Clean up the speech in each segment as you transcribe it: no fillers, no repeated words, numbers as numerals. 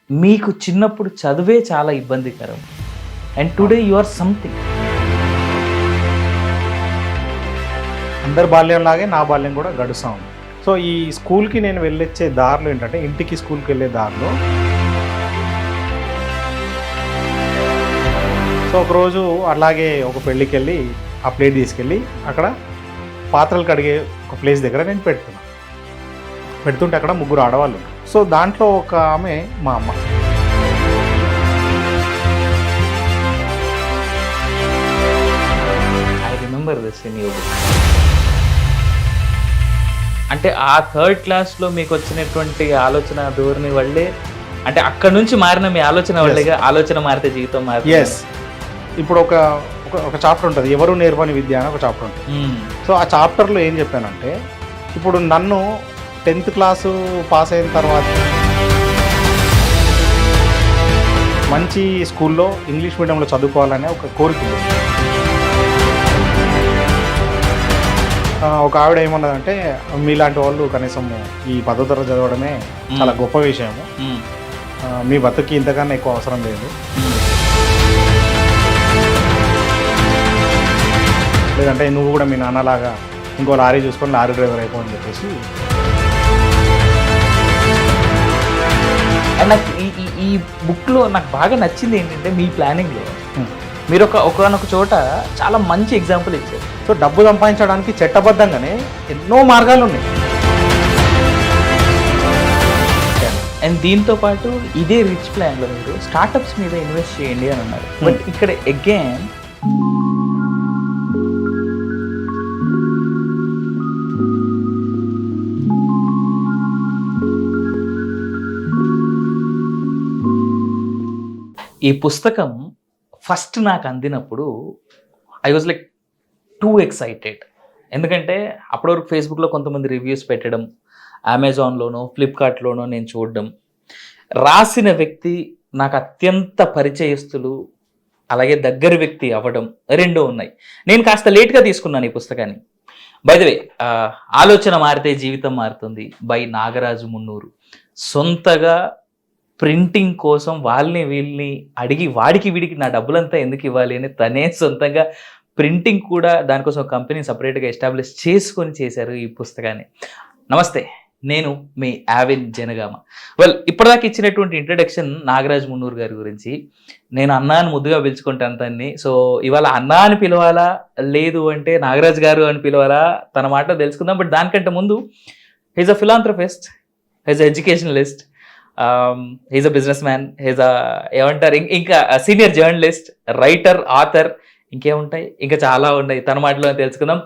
మీకు చిన్నప్పుడు చదువే చాలా ఇబ్బందికరం. And today you are something. అందరి బాల్యంలాగే నా బాల్యం కూడా గడుస్తూ ఉంది. సో ఈ స్కూల్కి నేను వెళ్ళొచ్చే దారిలో ఏంటంటే, ఇంటికి స్కూల్కి వెళ్ళే దారిలో సో ఒకరోజు అలాగే ఒక పెళ్ళికి వెళ్ళి ఆ ప్లేట్ తీసుకెళ్ళి అక్కడ పాత్రలు కడిగే ఒక ప్లేస్ దగ్గర నేను పెడుతుంటే అక్కడ ముగ్గురు ఆడవాళ్ళు ఉన్నారు. సో దాంట్లో ఒక ఆమె మా అమ్మ. I remember this in your book. అంటే ఆ థర్డ్ క్లాస్లో మీకు వచ్చినటువంటి ఆలోచన ధోరణి వల్లే, అంటే అక్కడ నుంచి మారిన మీ ఆలోచన వల్లేగా ఆలోచన మారితే జీవితం మారుతుంది. ఎస్, ఇప్పుడు ఒక చాప్టర్ ఉంటుంది, ఎవరు నేర్పని విద్య అని ఒక చాప్టర్ ఉంటుంది. సో ఆ చాప్టర్లో ఏం చెప్పానంటే, ఇప్పుడు నన్ను 10th క్లాసు పాస్ అయిన తర్వాత మంచి స్కూల్లో ఇంగ్లీష్ మీడియంలో చదువుకోవాలనే ఒక కోరిక ఉంది. ఒక ఆవిడ ఏమన్నదంటే, మీలాంటి వాళ్ళు కనీసం ఈ 10వ తరగతి చదవడమే చాలా గొప్ప విషయము, మీ బతుకి ఇంతకన్నా ఎక్కువ అవసరం లేదు, లేదంటే నువ్వు కూడా మీ నాన్నలాగా ఇంకో లారీ చూసుకొని లారీ డ్రైవర్ అయిపోని చెప్పేసి. అండ్ నాకు ఈ బుక్లో నాకు బాగా నచ్చింది ఏంటంటే, మీ ప్లానింగ్లో మీరు ఒకనొక చోట చాలా మంచి ఎగ్జాంపుల్ ఇచ్చారు. సో డబ్బు సంపాదించడానికి చట్టబద్ధంగానే ఎన్నో మార్గాలు ఉన్నాయి. అండ్ దీంతో పాటు ఇదే రిచ్ ప్లాన్లో మీరు స్టార్టప్స్ మీద ఇన్వెస్ట్ చేయండి అని అన్నారు. బట్ ఇక్కడ అగైన్ ఈ పుస్తకం ఫస్ట్ నాకు అందినప్పుడు I was like too excited. ఎందుకంటే అప్పటి వరకు ఫేస్బుక్లో కొంతమంది రివ్యూస్ పెట్టడం, అమెజాన్లోనో ఫ్లిప్కార్ట్లోనో నేను చూడడం, రాసిన వ్యక్తి నాకు అత్యంత పరిచయస్తులు అలాగే దగ్గర వ్యక్తి అవ్వడం రెండూ ఉన్నాయి. నేను కాస్త లేట్గా తీసుకున్నాను ఈ పుస్తకాన్ని. బై ద వే, ఆలోచన మారితే జీవితం మారుతుంది బై నాగరాజు మున్నూరు. సొంతగా ప్రింటింగ్ కోసం వాళ్ళని వీళ్ళని అడిగి వాడికి వీడికి నా డబ్బులంతా ఎందుకు ఇవ్వాలి అని తనే సొంతంగా ప్రింటింగ్ కూడా దానికోసం కంపెనీ సపరేట్గా ఎస్టాబ్లిష్ చేసుకొని చేశారు ఈ పుస్తకాన్ని. నమస్తే, నేను మీ ఆవిన్ జనగామ. వెల్, ఇప్పటిదాకా ఇచ్చినటువంటి ఇంట్రడక్షన్ నాగరాజ్ మున్నూరు గారి గురించి. నేను అన్నా అని ముద్దుగా పిలుచుకుంటాను తన్ని. సో ఇవాళ అన్నా అని పిలవాలా, లేదు అంటే నాగరాజ్ గారు అని పిలవాలా, తన మాట తెలుసుకుందాం. బట్ దానికంటే ముందు, he's a philanthropist, he's a educationalist, he's a businessman, he's a ఏమంటారు ఇంకా సీనియర్ జర్నలిస్ట్, రైటర్, ఆథర్, ఇంకేముంటాయి, ఇంకా చాలా ఉన్నాయి. తన మాటలో తెలుసుకుందాం.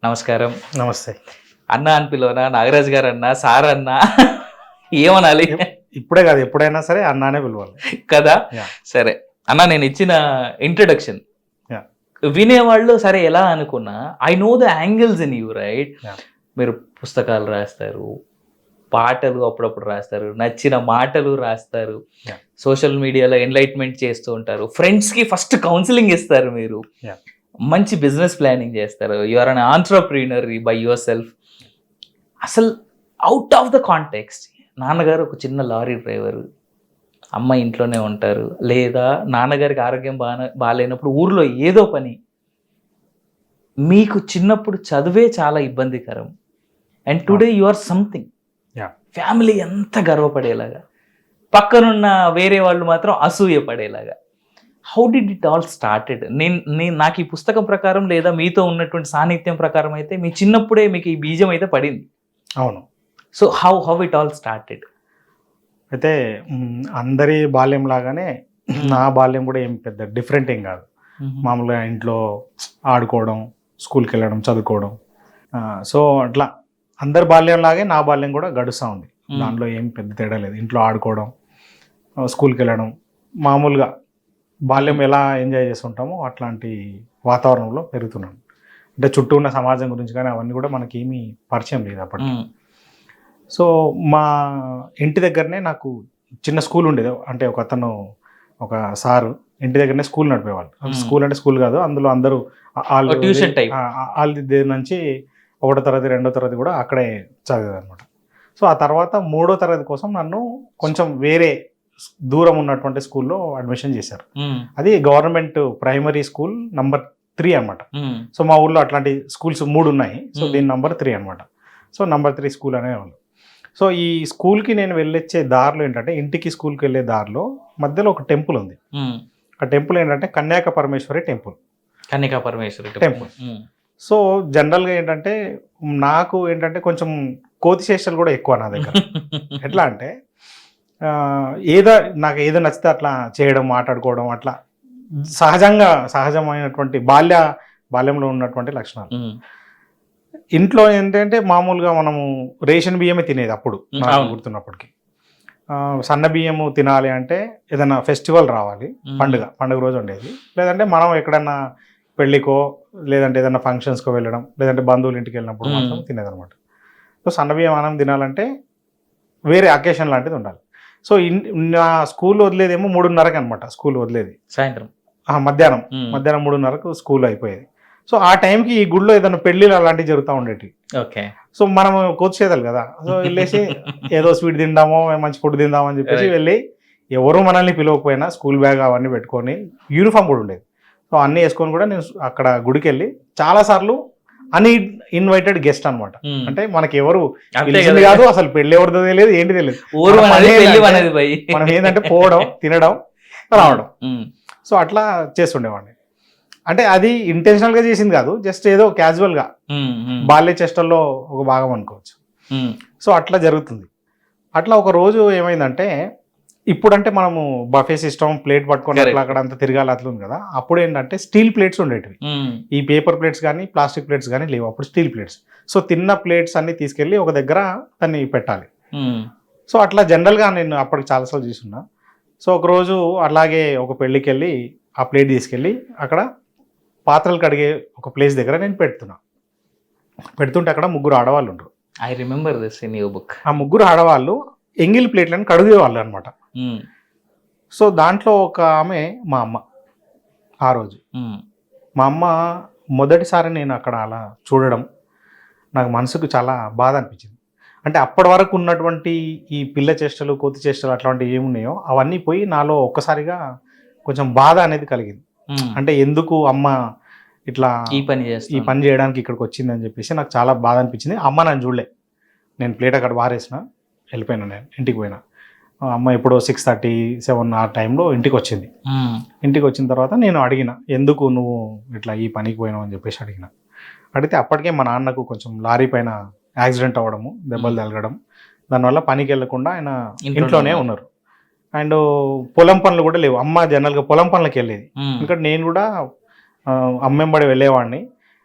నమస్కారం. నమస్తే. అన్న అని పిలవనా, నాగరాజ్ గారు అన్న, సార్ అన్న, ఏమనాలి? ఇప్పుడే కాదు, ఎప్పుడైనా సరే అన్నానే పిలవాలి కదా. సరే అన్న, నేను ఇచ్చిన ఇంట్రడక్షన్ వినేవాళ్ళు సరే ఎలా అనుకున్నా, I know the angles in you, right? మీరు పుస్తకాలు రాస్తారు, పాటలు అప్పుడప్పుడు రాస్తారు, నచ్చిన మాటలు రాస్తారు, సోషల్ మీడియాలో ఎన్లైట్మెంట్ చేస్తూ ఉంటారు, ఫ్రెండ్స్కి ఫస్ట్ కౌన్సిలింగ్ ఇస్తారు, మీరు మంచి బిజినెస్ ప్లానింగ్ చేస్తారు, you are an entrepreneur by yourself. అసలు అవుట్ ఆఫ్ ద కాంటెక్స్ట్, నాన్నగారు ఒక చిన్న లారీ డ్రైవరు, అమ్మ ఇంట్లోనే ఉంటారు, లేదా నాన్నగారికి ఆరోగ్యం బాగాలేనప్పుడు ఊర్లో ఏదో పని, మీకు చిన్నప్పుడు చదువే చాలా ఇబ్బందికరం, and today you are something. Family ఎంత గర్వపడేలాగా, పక్కనున్న వేరే వాళ్ళు మాత్రం అసూయ పడేలాగా. How did it all started? నాకు ఈ పుస్తకం ప్రకారం లేదా మీతో ఉన్నటువంటి సాన్నిధ్యం ప్రకారం అయితే మీ చిన్నప్పుడే మీకు ఈ బీజం అయితే పడింది. అవును. So how it all started? అయితే అందరి బాల్యం లాగానే నా బాల్యం కూడా ఏం పెద్ద డిఫరెంట్ ఏం కాదు. మామూలుగా ఇంట్లో ఆడుకోవడం, స్కూల్కి వెళ్ళడం, చదువుకోవడం. సో అట్లా అందరి బాల్యం లాగే నా బాల్యం కూడా గడుస్తూ ఉంది. దాంట్లో ఏం పెద్ద తేడా లేదు. ఇంట్లో ఆడుకోవడం, స్కూల్కి వెళ్ళడం, మామూలుగా బాల్యం ఎలా ఎంజాయ్ చేస్తుంటామో అట్లాంటి వాతావరణంలో పెరుగుతున్నాను. అంటే చుట్టూ ఉన్న సమాజం గురించి కానీ అవన్నీ కూడా మనకి ఏమీ పరిచయం లేదు అప్పటికి. సో మా ఇంటి దగ్గరనే నాకు చిన్న స్కూల్ ఉండేది. అంటే ఒక సారు ఇంటి దగ్గరనే స్కూల్ నడిపేవాళ్ళు. స్కూల్ అంటే స్కూల్ కాదు, అందులో అందరూ ట్యూషన్ టైప్ వాళ్ళ దగ్గర నుంచి 1వ తరగతి 2వ తరగతి కూడా అక్కడే చదివేది అనమాట. సో ఆ తర్వాత 3వ తరగతి కోసం నన్ను కొంచెం వేరే దూరం ఉన్నటువంటి స్కూల్లో అడ్మిషన్ చేశారు. అది గవర్నమెంట్ ప్రైమరీ స్కూల్ నంబర్ 3 అనమాట. సో మా ఊళ్ళో అట్లాంటి స్కూల్స్ 3 ఉన్నాయి. సో దీని నంబర్ 3 అనమాట. సో నంబర్ 3 స్కూల్ అనేవాళ్ళు. సో ఈ స్కూల్కి నేను వెళ్ళొచ్చే దారిలో ఏంటంటే, ఇంటికి స్కూల్కి వెళ్ళే దారిలో మధ్యలో ఒక టెంపుల్ ఉంది. ఆ టెంపుల్ ఏంటంటే Kanyaka Parameshwari temple. Kanyaka Parameshwari temple. So జనరల్గా ఏంటంటే నాకు ఏంటంటే కొంచెం కోతి చేష్టలు కూడా ఎక్కువ నా దగ్గర. ఎట్లా అంటే నాకు ఏదో నచ్చితే అట్లా చేయడం, మాట్లాడుకోవడం, అట్లా సహజమైనటువంటి బాల్యంలో ఉన్నటువంటి లక్షణాలు. ఇంట్లో ఏంటంటే మామూలుగా మనము రేషన్ బియ్యమే తినేది అప్పుడు నాకు గుర్తున్నప్పటికీ. సన్న బియ్యము తినాలి అంటే ఏదైనా ఫెస్టివల్ రావాలి, పండుగ రోజు ఉండేది. లేదంటే మనం ఎక్కడన్నా పెళ్ళికో లేదంటే ఏదైనా ఫంక్షన్స్కో వెళ్ళడం, లేదంటే బంధువుల ఇంటికి వెళ్ళినప్పుడు మాత్రం తినేదనమాట. సో సన్న బియ్యం అన్నం తినాలంటే వేరే అకేషన్ లాంటిది ఉండాలి. సో నా స్కూల్ వదిలేదేమో 3:30కి అనమాట. స్కూల్ వదిలేది సాయంత్రం మధ్యాహ్నం 3:30కు స్కూల్ అయిపోయేది. సో ఆ టైంకి ఈ గుడిలో ఏదైనా పెళ్ళిళ్ళు అలాంటివి జరుగుతూ ఉండేవి. ఓకే. సో మనం కోర్చేదాలి కదా. సో వెళ్ళేసి ఏదో స్వీట్ తిందామో మంచి ఫుడ్ తిందామో అని చెప్పేసి వెళ్ళి, ఎవరు మనల్ని పిలవకపోయినా స్కూల్ బ్యాగ్ అవన్నీ పెట్టుకొని, యూనిఫామ్ కూడా ఉండేది. సో అన్నీ వేసుకొని కూడా నేను అక్కడ గుడికి వెళ్ళి చాలాసార్లు ఇన్వైటెడ్ గెస్ట్ అనమాట. అంటే మనకి ఎవరు కాదు, అసలు పెళ్లి ఎవరిదో తెలియదు, ఏంటి తెలియదు. మనం ఏంటంటే పోవడం, తినడం, రావడం. సో అట్లా చేస్తుండేవాడిని. అంటే అది ఇంటెన్షనల్ గా చేసింది కాదు, జస్ట్ ఏదో క్యాజువల్ గా బాల్య చేష్టల్లో ఒక భాగం అనుకోవచ్చు. సో అట్లా జరుగుతుంది. అట్లా ఒక రోజు ఏమైందంటే, ఇప్పుడంటే మనము బఫే సిస్టమ్, ప్లేట్ పట్టుకొని అక్కడ అంతా తిరగాలి అట్లా ఉంది కదా. అప్పుడు ఏంటంటే స్టీల్ ప్లేట్స్ ఉండేటివి. ఈ పేపర్ ప్లేట్స్ కానీ ప్లాస్టిక్ ప్లేట్స్ కానీ లేవు అప్పుడు, స్టీల్ ప్లేట్స్. సో తిన్న ప్లేట్స్ అన్ని తీసుకెళ్ళి ఒక దగ్గర దాన్ని పెట్టాలి. సో అట్లా జనరల్గా నేను అప్పటికి చాలాసార్లు చూసున్నా. సో ఒకరోజు అలాగే ఒక పెళ్ళికి వెళ్ళి ఆ ప్లేట్ తీసుకెళ్ళి అక్కడ పాత్రలు కడిగే ఒక ప్లేస్ దగ్గర నేను పెడుతుంటే అక్కడ 3 ఆడవాళ్ళు ఉంటారు. I remember this in your book. ఆ 3 ఆడవాళ్ళు ఎంగిల్ ప్లేట్లను కడిగేవాళ్ళు అనమాట. సో దాంట్లో ఒక ఆమె మా అమ్మ. ఆ రోజు మా అమ్మ మొదటిసారి నేను అక్కడ అలా చూడడం నాకు మనసుకు చాలా బాధ అనిపించింది. అంటే అప్పటి వరకు ఉన్నటువంటి ఈ పిల్ల చేష్టలు, కోతి చేష్టలు అట్లాంటివి ఏమున్నాయో అవన్నీ పోయి నాలో ఒక్కసారిగా కొంచెం బాధ అనేది కలిగింది. అంటే ఎందుకు అమ్మ ఇట్లా ఈ పని చేయడానికి ఇక్కడికి వచ్చిందని చెప్పేసి నాకు చాలా బాధ అనిపించింది. అమ్మ నన్ను చూడలే, నేను ప్లేట్ అక్కడ బారేసిన వెళ్ళిపోయినా, నేను ఇంటికి పోయినా. అమ్మ ఎప్పుడో 6:30-7 ఆ టైంలో ఇంటికి వచ్చింది. ఇంటికి వచ్చిన తర్వాత నేను అడిగిన, ఎందుకు నువ్వు ఇట్లా ఈ పనికి పోయినావు అని చెప్పేసి అడిగితే అప్పటికే మా నాన్నకు కొంచెం లారీ పైన యాక్సిడెంట్ అవ్వడము, దెబ్బలు తగలడం, దానివల్ల పనికి వెళ్ళకుండా ఆయన ఇంట్లోనే ఉన్నారు. అండ్ పొలం పనులు కూడా లేవు. అమ్మ జనరల్గా పొలం పనులకు వెళ్ళేది. ఎందుకంటే నేను కూడా అమ్మెంబడి వెళ్ళేవాడిని.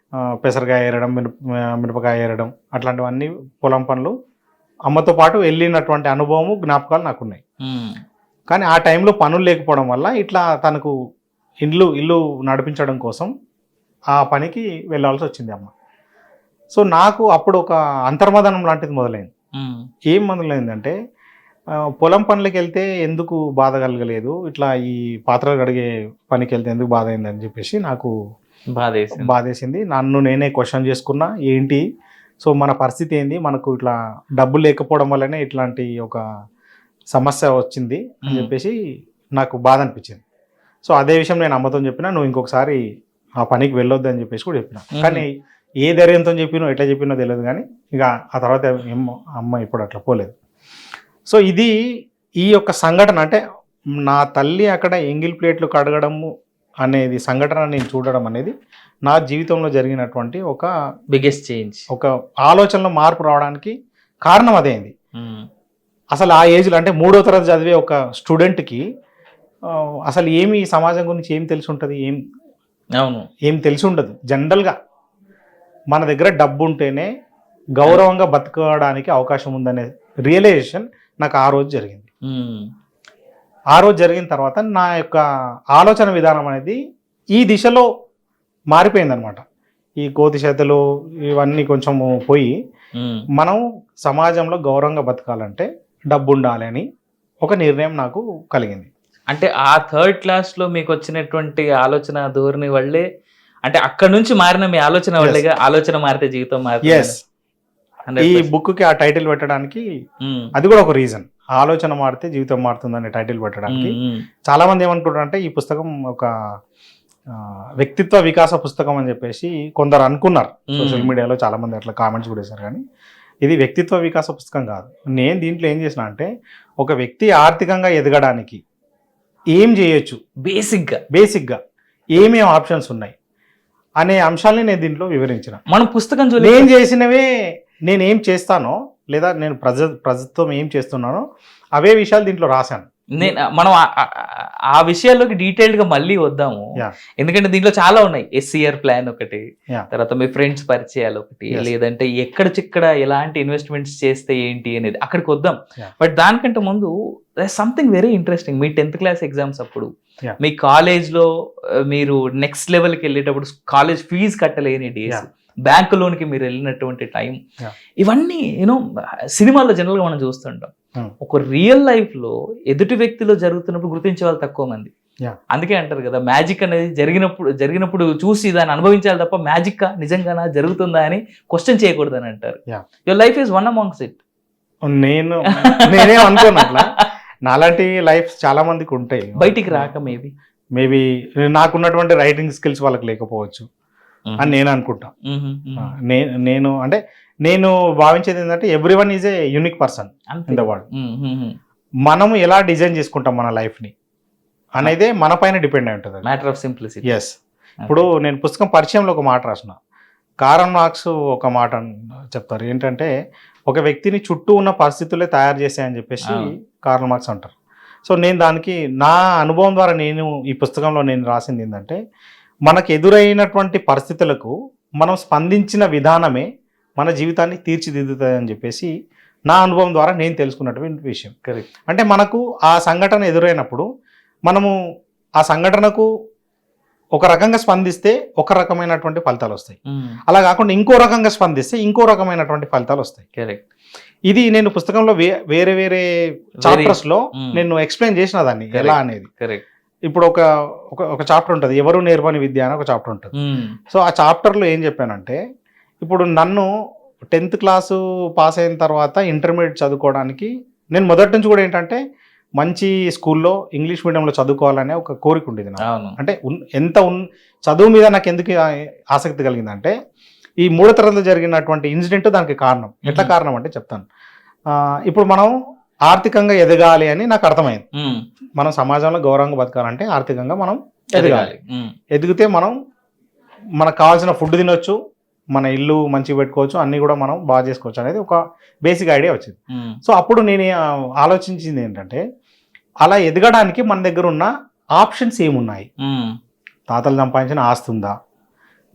పెసరకాయ ఏరడం, మిరపకాయ ఏరడం, అట్లాంటివన్నీ పొలం పనులు అమ్మతో పాటు వెళ్ళినటువంటి అనుభవము, జ్ఞాపకాలు నాకున్నాయి. కానీ ఆ టైంలో పనులు లేకపోవడం వల్ల ఇట్లా తనకు ఇల్లు నడిపించడం కోసం ఆ పనికి వెళ్ళాల్సి వచ్చింది అమ్మ. సో నాకు అప్పుడు ఒక అంతర్మదనం లాంటిది మొదలైంది. ఏం మొదలైందంటే, పొలం పనులకి వెళ్తే ఎందుకు బాధ కలగలేదు, ఇట్లా ఈ పాత్రలు కడిగే పనికి వెళ్తే ఎందుకు బాధ అయిందని చెప్పేసి నాకు బాధేసింది. నన్ను నేనే క్వశ్చన్ చేసుకున్నా, ఏంటి సో మన పరిస్థితి ఏంది, మనకు ఇట్లా డబ్బులు లేకపోవడం వల్లనే ఇట్లాంటి ఒక సమస్య వచ్చింది అని చెప్పేసి నాకు బాధ అనిపించింది. సో అదే విషయం నేను అమ్మతో చెప్పినా, నువ్వు ఇంకొకసారి ఆ పనికి వెళ్ళొద్దు అని చెప్పేసి కూడా చెప్పిన. కానీ ఏ ధైర్యంతో చెప్పినో ఎట్లా చెప్పినో తెలియదు, కానీ ఇక ఆ తర్వాత అమ్మ ఇప్పుడు అట్లా పోలేదు. సో ఇది ఈ యొక్క సంఘటన, అంటే నా తల్లి అక్కడ ఎంగిల్ ప్లేట్లు కడగడము అనేది సంఘటన నేను చూడడం అనేది నా జీవితంలో జరిగినటువంటి ఒక బిగ్గెస్ట్ చేంజ్, ఒక ఆలోచనలో మార్పు రావడానికి కారణం అదేంది. అసలు ఆ ఏజ్లో అంటే 3వ తరగతి చదివే ఒక స్టూడెంట్కి అసలు ఏమి సమాజం గురించి ఏం తెలిసి ఉంటుంది, ఏం తెలిసి ఉండదు. జనరల్గా మన దగ్గర డబ్బు ఉంటేనే గౌరవంగా బతకడానికి అవకాశం ఉందనే రియలైజేషన్ నాకు ఆ రోజు జరిగింది. ఆ రోజు జరిగిన తర్వాత నా యొక్క ఆలోచన విధానం అనేది ఈ దిశలో మారిపోయింది అనమాట. ఈ కోతి చేతలు ఇవన్నీ కొంచెము పోయి మనం సమాజంలో గౌరవంగా బతకాలంటే డబ్బు ఉండాలి అని ఒక నిర్ణయం నాకు కలిగింది. అంటే ఆ 3rd క్లాస్లో మీకు వచ్చినటువంటి ఆలోచన ధోరణి వల్లే, అంటే అక్కడ నుంచి మారిన మీ ఆలోచన వల్లేగా, ఆలోచన మారితే జీవితం మారుతుంది. ఈ బుక్కి ఆ టైటిల్ పెట్టడానికి అది కూడా ఒక రీజన్. ఆలోచన మారితే జీవితం మారుతుందనే టైటిల్ పెట్టడానికి చాలా మంది ఏమనుకుంటారంటే ఈ పుస్తకం ఒక వ్యక్తిత్వ వికాస పుస్తకం అని చెప్పేసి కొందరు అనుకున్నారు. సోషల్ మీడియాలో చాలా మంది అట్లా కామెంట్స్ కూడా వేశారు. కానీ ఇది వ్యక్తిత్వ వికాస పుస్తకం కాదు. నేను దీంట్లో ఏం చేసిన అంటే ఒక వ్యక్తి ఆర్థికంగా ఎదగడానికి ఏం చేయొచ్చు, బేసిక్గా ఏమేమి ఆప్షన్స్ ఉన్నాయి అనే అంశాలని నేను దీంట్లో వివరించిన. మనం పుస్తకం నేను చేసినవే నేనేం చేస్తానో లేదా నేను ప్రస్తుతం ఏం చేస్తున్నానో అవే విషయాలు దీంట్లో రాశాను. మనం ఆ విషయాల్లోకి డీటెయిల్డ్ గా మళ్ళీ వద్దాము. ఎందుకంటే దీంట్లో చాలా ఉన్నాయి. SCR ప్లాన్ ఒకటి, తర్వాత మీ ఫ్రెండ్స్ పరిచయాలు ఒకటి, లేదంటే ఎక్కడ చిక్కడ ఎలాంటి ఇన్వెస్ట్మెంట్స్ చేస్తే ఏంటి అనేది అక్కడికి వద్దాం. బట్ దానికంటే ముందు సంథింగ్ వెరీ ఇంట్రెస్టింగ్. మీ 10th క్లాస్ ఎగ్జామ్స్ అప్పుడు మీ కాలేజ్లో మీరు నెక్స్ట్ లెవెల్కి వెళ్ళేటప్పుడు కాలేజ్ ఫీజు కట్టలేని డేస్, బ్యాంకు లోన్కి మీరు వెళ్ళినటువంటి టైం, ఇవన్నీ యూనో సినిమాల్లో జనరల్గా మనం చూస్తుంటాం. ఒక రియల్ లైఫ్ లో ఎదుటి వ్యక్తిలో జరుగుతున్నప్పుడు గుర్తించే వాళ్ళు తక్కువ మంది. అందుకే అంటారు కదా, మ్యాజిక్ అనేది జరిగినప్పుడు చూసి దాన్ని అనుభవించాలి తప్ప మ్యాజిక్ నిజంగానా జరుగుతుందా అని క్వశ్చన్ చేయకూడదు అని అంటారు. Your life is one amongst it. నేనే అనుకోనట్లా నాలాంటి లైఫ్ చాలా మందికి ఉంటాయి, బయటికి రాక మేబీ నాకున్నటువంటి రైటింగ్ స్కిల్స్ వాళ్ళకి లేకపోవచ్చు అని నేను అనుకుంటా. నేను భావించేది ఏంటంటే everyone is a unique person in the world. మనము ఎలా డిజైన్ చేసుకుంటాం మన లైఫ్ని అనేదే మన పైన డిపెండ్ అయి ఉంటుంది. Matter of simplicity. ఎస్. ఇప్పుడు నేను పుస్తకం పరిచయంలో ఒక మాట రాసిన. కార్ల్ మార్క్స్ ఒక మాట చెప్తారు ఏంటంటే ఒక వ్యక్తిని చుట్టూ ఉన్న పరిస్థితులే తయారు చేశాయని చెప్పేసి కార్ల్ మార్క్స్ అంటారు. సో నేను దానికి నా అనుభవం ద్వారా నేను ఈ పుస్తకంలో నేను రాసింది ఏంటంటే మనకు ఎదురైనటువంటి పరిస్థితులకు మనం స్పందించిన విధానమే మన జీవితాన్ని తీర్చిదిద్దుతుంది అని చెప్పేసి నా అనుభవం ద్వారా నేను తెలుసుకున్నటువంటి విషయం. కరెక్ట్. అంటే మనకు ఆ సంఘటన ఎదురైనప్పుడు మనము ఆ సంఘటనకు ఒక రకంగా స్పందిస్తే ఒక రకమైనటువంటి ఫలితాలు వస్తాయి, అలా కాకుండా ఇంకో రకంగా స్పందిస్తే ఇంకో రకమైనటువంటి ఫలితాలు వస్తాయి. కరెక్ట్. ఇది నేను పుస్తకంలో వేరే వేరే చాప్టర్స్ లో నేను ఎక్స్ప్లెయిన్ చేసిన దాన్ని ఎలా అనేది. కరెక్ట్. ఇప్పుడు ఒక చాప్టర్ ఉంటుంది, ఎవరు నేర్పని విద్య అని ఒక చాప్టర్ ఉంటుంది. సో ఆ చాప్టర్లో ఏం చెప్పానంటే ఇప్పుడు నన్ను 10th క్లాసు పాస్ అయిన తర్వాత ఇంటర్మీడియట్ చదువుకోవడానికి నేను మొదటి నుంచి కూడా ఏంటంటే మంచి స్కూల్లో ఇంగ్లీష్ మీడియంలో చదువుకోవాలనే ఒక కోరిక ఉండేది నాకు. అంటే చదువు మీద నాకు ఎందుకు ఆసక్తి కలిగిందంటే ఈ 3వ తరగతిలో జరిగినటువంటి ఇన్సిడెంట్ దానికి కారణం. ఎట్లా కారణం అంటే చెప్తాను. ఇప్పుడు మనం ఆర్థికంగా ఎదగాలి అని నాకు అర్థమైంది. మనం సమాజంలో గౌరవంగా బతకాలంటే ఆర్థికంగా మనం ఎదగాలి. ఎదిగితే మనకు కావాల్సిన ఫుడ్ తినొచ్చు, మన ఇల్లు మంచిగా పెట్టుకోవచ్చు, అన్నీ కూడా మనం బాగా చేసుకోవచ్చు అనేది ఒక బేసిక్ ఐడియా వచ్చింది. సో అప్పుడు నేను ఆలోచించింది ఏంటంటే అలా ఎదగడానికి మన దగ్గర ఉన్న ఆప్షన్స్ ఏమున్నాయి. తాతలు సంపాదించిన ఆస్తి ఉందా,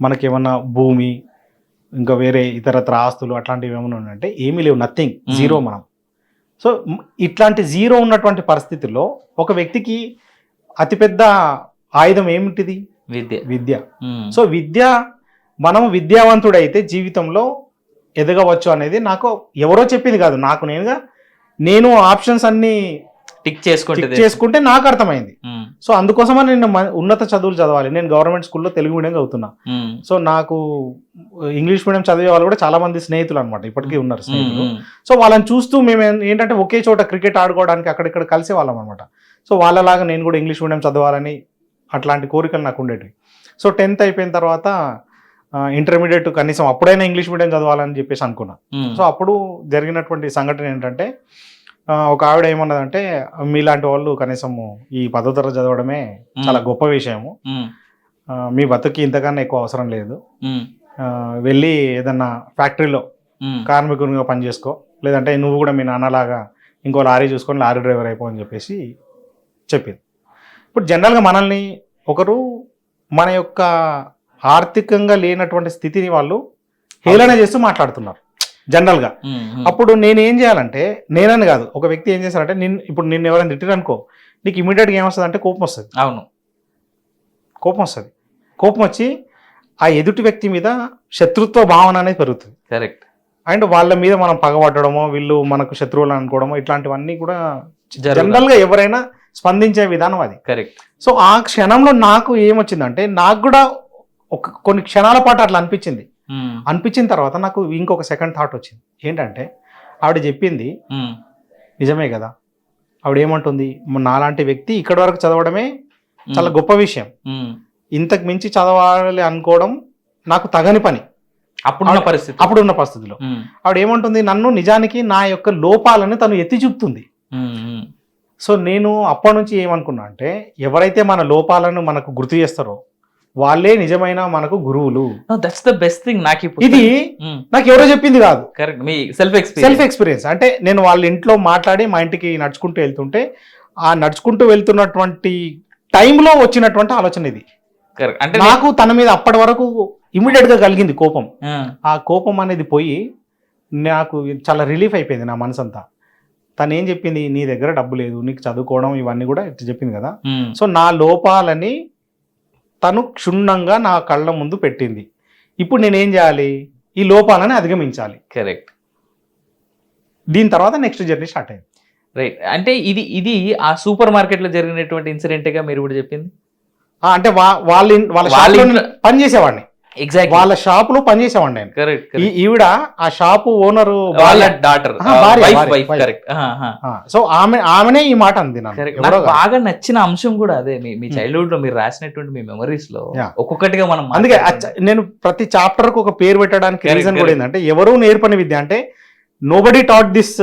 మనకేమన్నా భూమి ఇంకా వేరే ఇతరత్ర ఆస్తులు అట్లాంటివి ఏమైనా ఉన్నాయంటే ఏమీ లేవు, నథింగ్, జీరో మనం. సో ఇట్లాంటి జీరో ఉన్నటువంటి పరిస్థితుల్లో ఒక వ్యక్తికి అతిపెద్ద ఆయుధం ఏమిటిది? విద్య. సో మనము విద్యావంతుడైతే జీవితంలో ఎదగవచ్చు అనేది నాకు ఎవరో చెప్పింది కాదు, నేను ఆప్షన్స్ అన్ని టిక్ చేసుకుంటే నాకు అర్థమైంది. సో అందుకోసమని నేను ఉన్నత చదువులు చదవాలి. నేను గవర్నమెంట్ స్కూల్లో తెలుగు మీడియం చదువుతున్నా. సో నాకు ఇంగ్లీష్ మీడియం చదివే వాళ్ళు కూడా చాలా మంది స్నేహితులు అనమాట, ఇప్పటికీ ఉన్నారు స్నేహితులు. సో వాళ్ళని చూస్తూ మేము ఏంటంటే ఒకే చోట క్రికెట్ ఆడుకోవడానికి అక్కడిక్కడ కలిసే వాళ్ళం అనమాట. సో వాళ్ళలాగా నేను కూడా ఇంగ్లీష్ మీడియం చదవాలని అట్లాంటి కోరికలు నాకు ఉండేవి. సో 10th అయిపోయిన తర్వాత ఇంటర్మీడియట్ కనీసం అప్పుడైనా ఇంగ్లీష్ మీడియం చదవాలని చెప్పేసి అనుకున్నా. సో అప్పుడు జరిగినటువంటి సంఘటన ఏంటంటే ఒక ఆవిడ ఏమన్నదంటే మీలాంటి వాళ్ళు కనీసము ఈ 10వ తరగతి చదవడమే చాలా గొప్ప విషయము, మీ బతుకి ఇంతకన్నా ఎక్కువ అవసరం లేదు, వెళ్ళి ఏదన్నా ఫ్యాక్టరీలో కార్మికునిగా పనిచేసుకో, లేదంటే నువ్వు కూడా మీ నాన్నలాగా ఇంకో లారీ చూసుకొని లారీ డ్రైవర్ అయిపో అని చెప్పేసి చెప్పింది. ఇప్పుడు జనరల్గా మనల్ని ఒకరు మన యొక్క ఆర్థికంగా లేనటువంటి స్థితిని వాళ్ళు హేళన చేస్తూ మాట్లాడుతున్నారు జనరల్గా. అప్పుడు నేను ఏం చేయాలంటే, నేనని కాదు, ఒక వ్యక్తి ఏం చేశారంటే ఇప్పుడు నిన్ను ఎవరైనా తిట్టిరనుకో నీకు ఇమీడియట్గా ఏమొస్తుంది అంటే కోపం వస్తుంది. అవును, కోపం వస్తుంది. కోపం వచ్చి ఆ ఎదుటి వ్యక్తి మీద శత్రుత్వ భావన అనేది పెరుగుతుంది. కరెక్ట్. అండ్ వాళ్ళ మీద మనం పగబట్టడమో, వీళ్ళు మనకు శత్రువులు అనుకోవడమో, ఇట్లాంటివన్నీ కూడా జనరల్గా ఎవరైనా స్పందించే విధానం అది. కరెక్ట్. సో ఆ క్షణంలో నాకు ఏమొచ్చిందంటే నాకు కూడా కొన్ని క్షణాల పాటు అట్లా అనిపించిన తర్వాత నాకు ఇంకొక సెకండ్ థాట్ వచ్చింది. ఏంటంటే ఆవిడ చెప్పింది నిజమే కదా, ఆవిడ ఏమంటుంది, నాలాంటి వ్యక్తి ఇక్కడి వరకు చదవడమే చాలా గొప్ప విషయం, ఇంతకు మించి చదవాలి అనుకోవడం నాకు తగని పని అప్పుడున్న పరిస్థితిలో. ఆవిడ ఏమంటుంది, నన్ను నిజానికి నా యొక్క లోపాలను తను ఎత్తి చూపుతుంది. సో నేను అప్పటి నుంచి ఏమనుకున్నా అంటే, ఎవరైతే మన లోపాలను మనకు గుర్తు చేస్తారో వాళ్ళే నిజమైన మనకు గురువులు. That's the best thing. ఇది నాకు ఎవరో చెప్పింది కాదు, కరెక్ట్, మీ సెల్ఫ్ ఎక్స్పీరియన్స్. అంటే నేను వాళ్ళ ఇంట్లో మాట్లాడి మా ఇంటికి నడుచుకుంటూ వెళ్తుంటే, ఆ నడుచుకుంటూ వెళ్తున్నటువంటి టైంలో వచ్చినటువంటి ఆలోచన ఇది. అంటే నాకు తన మీద అప్పటి వరకు ఇమీడియట్ గా కలిగింది కోపం. ఆ కోపం అనేది పోయి నాకు చాలా రిలీఫ్ అయిపోయింది నా మనసంతా. తను ఏం చెప్పింది, నీ దగ్గర డబ్బు లేదు, నీకు చదువుకోవడం ఇవన్నీ కూడా ఇట్లా చెప్పింది కదా. సో నా లోపాలని తను క్షుణ్ణంగా నా కళ్ళ ముందు పెట్టింది. ఇప్పుడు నేనేం చేయాలి, ఈ లోపాలని అధిగమించాలి. కరెక్ట్. దీని తర్వాత నెక్స్ట్ జర్నీ స్టార్ట్ అయింది. రైట్. అంటే ఇది ఆ సూపర్ మార్కెట్ లో జరిగినటువంటి ఇన్సిడెంట్ గా మీరు కూడా చెప్పింది. అంటే వాళ్ళ పని చేసేవాడిని, ఎగ్జాక్ట్ వాళ్ళ షాప్ లో పనిచేసేవాడిని నేను. కరెక్ట్. ఈవిడ ఆ షాపు ఓనరు డాటర్. సో ఆమెనే ఈ మాట అంది. నాకు బాగా నచ్చిన అంశం కూడా అదే, మీ చైల్డ్హుడ్ లో మీరు రాసినటువంటి మీ మెమరీస్ లో ఒక్కొక్కటిగా మనం. అందుకే నేను ప్రతి చాప్టర్ కు ఒక పేరు పెట్టడానికి రీజన్ కూడా ఏంటంటే, ఎవరు నేర్పని విద్య అంటే నోబడీ టాట్ దిస్,